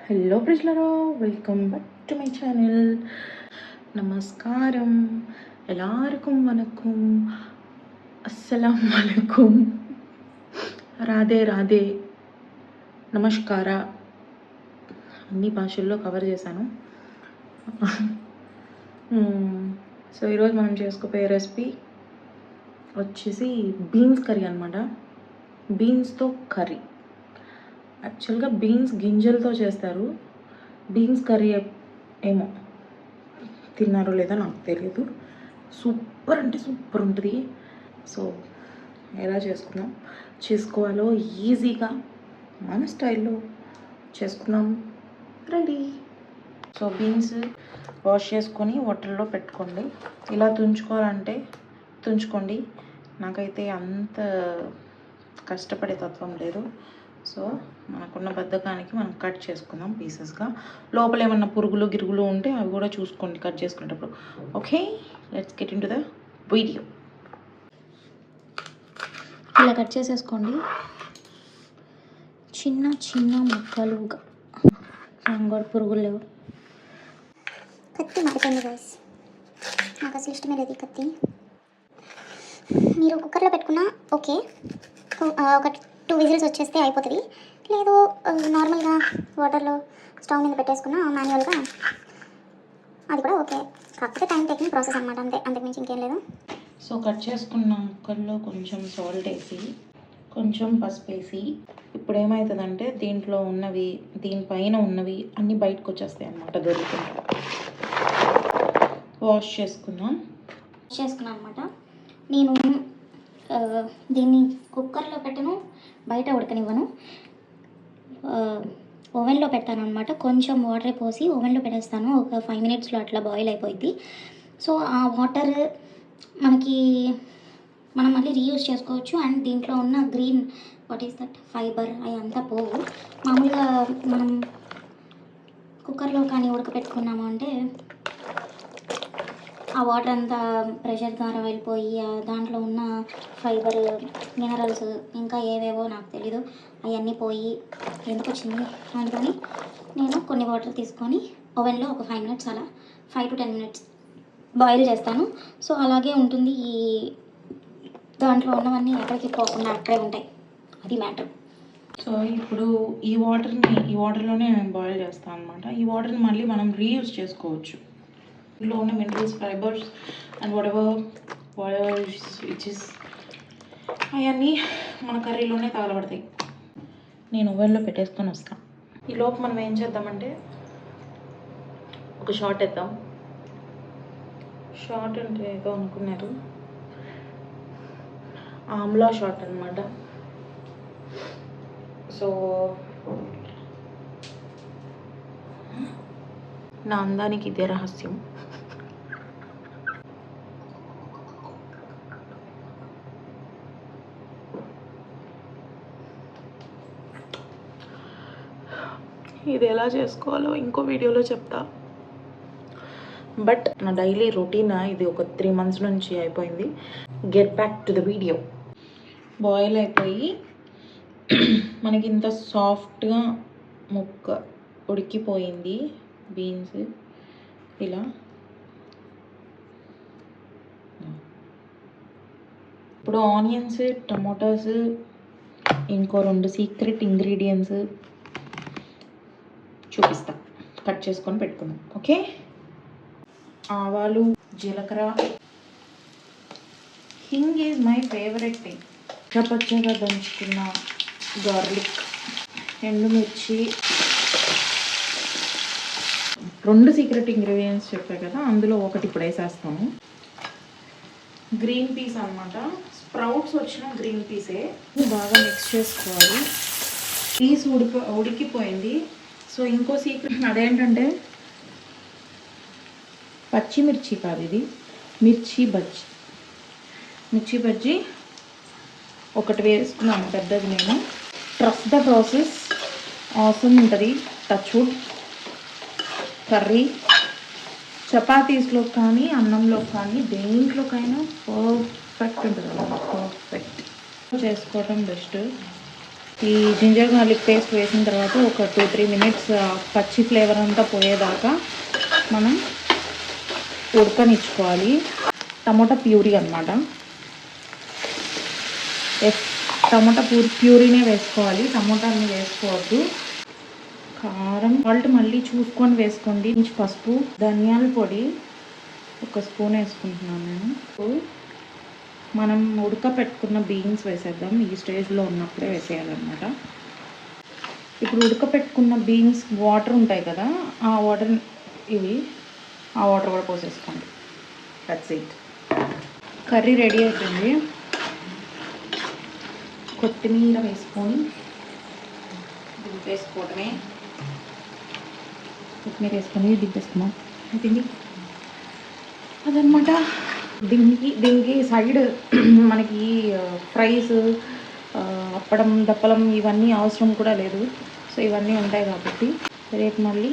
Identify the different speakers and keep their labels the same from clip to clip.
Speaker 1: Hello ప్రజలరా, welcome back to my channel. నమస్కారం, ఎల్లరికం వనకం, అస్సలం వలైకుం, రాధే రాధే, నమస్కార. అన్ని భాషల్లో కవర్ చేశాను. సో ఈరోజు మనం చేసుకోపోయే రెసిపీ వచ్చేసి బీన్స్ కర్రీ అనమాట. బీన్స్తో కర్రీ. యాక్చువల్గా బీన్స్ గింజలతో చేస్తారు. బీన్స్ కర్రీ ఏమో తిన్నారో లేదో నాకు తెలియదు. సూపర్ అంటే సూపర్ ఉంటుంది. సో ఎలా చేసుకోవాలో ఈజీగా మన స్టైల్లో చేసుకుందాం రండి. సో బీన్స్ వాష్ చేసుకొని వాటర్లో పెట్టుకోండి. ఇలా తుంచుకోవాలంటే తుంచుకోండి. నాకైతే అంత కష్టపడే తత్వం లేదు. సో మనకున్న బద్ధకానికి మనం కట్ చేసుకుందాం పీసెస్గా. లోపల ఏమన్నా పురుగులు గిరుగులు ఉంటే అవి కూడా చూసుకోండి కట్ చేసుకునేటప్పుడు. Okay, let's get in to the video.
Speaker 2: ఇలా కట్ చేసేసుకోండి చిన్న చిన్న ముక్కలుగా. కూడా పురుగులు లేవు.
Speaker 3: కత్తి మారిపోయింది గైస్, నాకు అసలు ఇష్టమే లేదు ఈ కత్తి. మీరు కుక్కర్లో పెట్టుకున్నా ఓకే, ఒక 2 విజిల్స్ వచ్చేస్తే అయిపోతుంది. లేదు నార్మల్గా వాటర్లో స్టవ్ మీద పెట్టేసుకున్నా మాన్యువల్గా, అది కూడా ఓకే. కాకపోతే టైం టేకింగ్ ప్రాసెస్ అనమాట, అంతకుమించి ఇంకేం లేదు.
Speaker 1: సో కట్ చేసుకున్న ముక్కల్లో కొంచెం సాల్ట్ వేసి, కొంచెం పసుపు వేసి, ఇప్పుడు ఏమవుతుందంటే దీంట్లో ఉన్నవి, దీనిపైన ఉన్నవి అన్నీ బయటకు వచ్చేస్తాయి అన్నమాట. దొరుకుతుంటాయి. వాష్ చేసుకున్నాను
Speaker 3: అనమాట. నేను దీన్ని కుక్కర్లో పెట్టను, బయట ఉడకనివ్వను, ఓవెన్లో పెడతాను అనమాట. కొంచెం వాటర్ పోసి ఓవెన్లో పెట్టేస్తాను. ఒక 5 మినిట్స్లో అట్లా బాయిల్ అయిపోయింది. సో ఆ వాటర్ మనం మళ్ళీ రీయూజ్ చేసుకోవచ్చు. అండ్ దీంట్లో ఉన్న గ్రీన్ ఫైబర్ అవి అంతా పోవు. మామూలుగా మనం కుక్కర్లో కానీ ఉడకపెట్టుకున్నాము అంటే ఆ వాటర్ అంతా ప్రెషర్ ద్వారా వెళ్ళిపోయి దాంట్లో ఉన్న ఫైబర్, మినరల్స్, ఇంకా ఏవేవో నాకు తెలీదు, అవన్నీ పోయి ఎందుకు వచ్చింది అనుకొని నేను కొన్ని వాటర్ తీసుకొని ఓవెన్లో ఒక 5 మినిట్స్ అలా 5 to 10 మినిట్స్ బాయిల్ చేస్తాను. సో అలాగే ఉంటుంది. ఈ దాంట్లో ఉన్నవన్నీ ఎక్కడికి పోకుండా అక్కడే ఉంటాయి. అది మ్యాటర్.
Speaker 1: సో ఇప్పుడు ఈ వాటర్లోనే నేను బాయిల్ చేస్తాను అనమాట. ఈ వాటర్ని మళ్ళీ మనం రీయూజ్ చేసుకోవచ్చు. ఇందులో ఉన్న minerals, fibres and whatever which is అవన్నీ మన కర్రీలోనే తగలబడతాయి. నేను ఓవెన్లో పెట్టేసుకొని వస్తాను. ఈ లోపు మనం ఏం చేద్దామంటే ఒక షార్ట్ వేద్దాం. షార్ట్ అంటే ఏదో అనుకున్నారు, ఆమ్లా షార్ట్ అనమాట. సో నా అందానికి ఇదే రహస్యం. ఇది ఎలా చేసుకోవాలో ఇంకో వీడియోలో చెప్తా. బట్ నా డైలీ రొటీన్ ఇది ఒక 3 months నుంచి అయిపోయింది. Get back to the video. Boil అయిపోయి మనకి ఇంత సాఫ్ట్గా ముక్క ఉడికిపోయింది బీన్స్. ఇలా ఇప్పుడు ఆనియన్స్, టమోటాస్, ఇంకో 2 సీక్రెట్ ఇంగ్రీడియంట్స్ చూపిస్తా. కట్ చేసుకొని పెట్టుకుందాం. ఓకే, ఆవాలు, జీలకర్ర, hinge is my favourite thing. పచ్చగా దంచుకున్న గార్లిక్, ఎండుమిర్చి, 2 సీక్రెట్ ఇంగ్రీడియంట్స్ చెప్పా కదా, అందులో ఒకటి ఇప్పుడు వేసేస్తాము. గ్రీన్ పీస్ అనమాట, స్ప్రౌట్స్ వచ్చిన గ్రీన్ పీసే. బాగా మిక్స్ చేసుకోవాలి. పీస్ ఉడికిపోయింది. సో ఇంకో సీక్రెట్ అదేంటంటే పచ్చిమిర్చి కాదు, ఇది మిర్చి బజ్జీ ఒకటి వేసుకున్నాను పెద్దది. నేను ట్రస్ట్ ద ప్రాసెస్, ఆసమ్ ఉంటుంది. టచ్వుడ్ కర్రీ చపాతీస్లో కానీ అన్నంలో కానీ దేంట్లోకైనా పర్ఫెక్ట్ ఉంటుంది. పర్ఫెక్ట్ చేసుకోవటం బెస్ట్. ఈ జింజర్ గార్లిక్ పేస్ట్ వేసిన తర్వాత ఒక 2-3 మినిట్స్ పచ్చి ఫ్లేవర్ అంతా పోయేదాకా మనం ఉడకనిచ్చుకోవాలి. టమోటా ప్యూరీ అనమాట. టమోటా ప్యూరీనే వేసుకోవాలి, టమోటాని వేసుకోవద్దు. కారం, సాల్ట్ మళ్ళీ చూసుకొని వేసుకోండి. కొంచెం పసుపు, ధనియాల పొడి 1 స్పూన్ వేసుకుంటున్నాను నేను. మనం ఉడకపెట్టుకున్న బీన్స్ వేసేద్దాం. ఈ స్టేజ్లో ఉన్నప్పుడే వేసేయాలన్నమాట. ఇప్పుడు ఉడకపెట్టుకున్న బీన్స్ వాటర్ ఉంటాయి కదా, ఆ వాటర్ ఆ వాటర్ కూడా పోసేసుకోండి. That's it. కర్రీ రెడీ అయిపోయింది. కొత్తిమీర వేసుకొని దింపేసుకోవడమే. కొత్తిమీర వేసుకొని దింపేసుకున్నాం. అయిపోయింది అదనమాట. దీనికి సైడ్ మనకి ఫ్రైస్, అప్పడం, దప్పలం ఇవన్నీ అవసరం కూడా లేదు. సో ఇవన్నీ ఉంటాయి కాబట్టి రేపు మళ్ళీ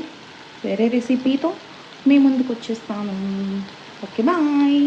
Speaker 1: వేరే రెసిపీతో మీ ముందుకు వచ్చేస్తాను. Okay, bye.